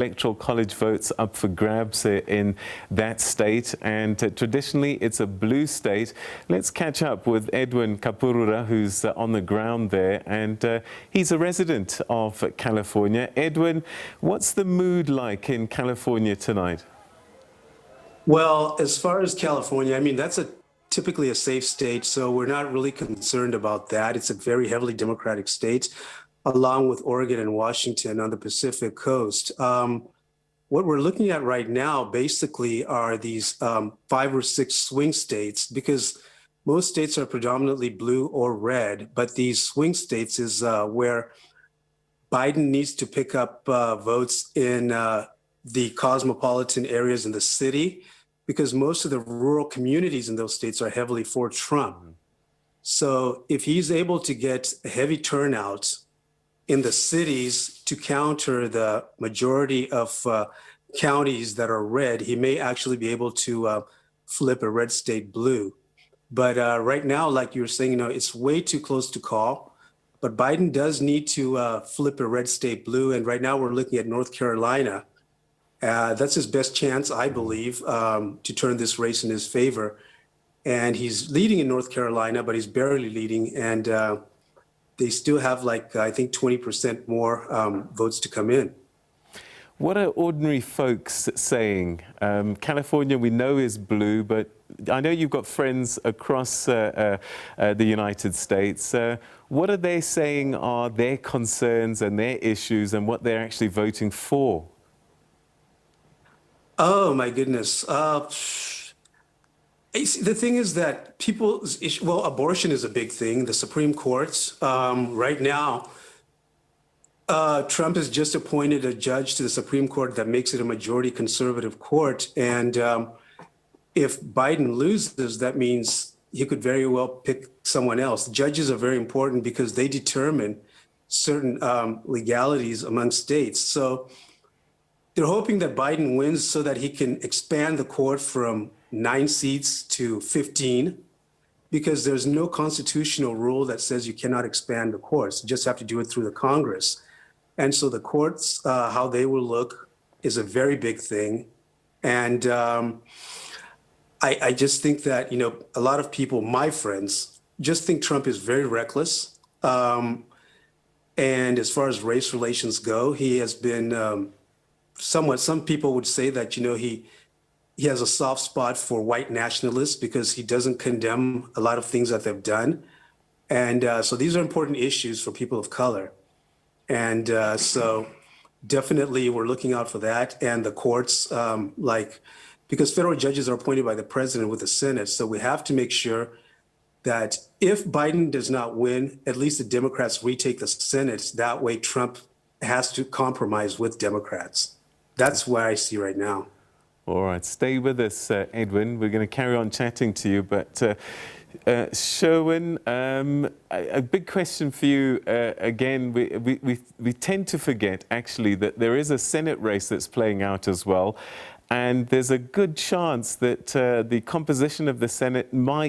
Electoral college votes up for grabs in that state, and traditionally it's a blue state. Let's catch up with Edwin Kapurura, who's on the ground there, and he's a resident of California. Edwin, what's the mood like in California tonight? Well, as far as California, I mean, that's typically a safe state, so we're not really concerned about that. It's a very heavily Democratic state, along with Oregon and Washington on the Pacific coast. What we're looking at right now basically are these 5 or 6 swing states, because most states are predominantly blue or red, but these swing states is where Biden needs to pick up votes in the cosmopolitan areas in the city, because most of the rural communities in those states are heavily for Trump. So if he's able to get a heavy turnout in the cities to counter the majority of counties that are red, he may actually be able to flip a red state blue. But right now, like you were saying, it's way too close to call. But Biden does need to flip a red state blue. And right now we're looking at North Carolina. That's his best chance, I believe, to turn this race in his favor. And he's leading in North Carolina, but he's barely leading. And they still have, like, I think 20% more votes to come in. What are ordinary folks saying? California, we know, is blue, but I know you've got friends across the United States. What are they saying are their concerns and their issues and what they're actually voting for? Oh, my goodness. The thing is that well, abortion is a big thing. The Supreme Court, right now, Trump has just appointed a judge to the Supreme Court that makes it a majority conservative court. And if Biden loses, that means he could very well pick someone else. Judges are very important because they determine certain legalities among states. So they're hoping that Biden wins so that he can expand the court from 9 seats to 15, because there's no constitutional rule that says you cannot expand the courts. You just have to do it through the Congress. And so the courts, how they will look is a very big thing. And I just think that, a lot of people, my friends, just think Trump is very reckless. And as far as race relations go, he has been some people would say that, he has a soft spot for white nationalists because he doesn't condemn a lot of things that they've done. And so these are important issues for people of color. And so definitely we're looking out for that. And the courts, because federal judges are appointed by the president with the Senate. So we have to make sure that if Biden does not win, at least the Democrats retake the Senate. That way Trump has to compromise with Democrats. That's what I see right now. All right, stay with us, Edwin. We're going to carry on chatting to you, but Sherwin, a big question for you. Again, we tend to forget, actually, that there is a Senate race that's playing out as well, and there's a good chance that the composition of the Senate might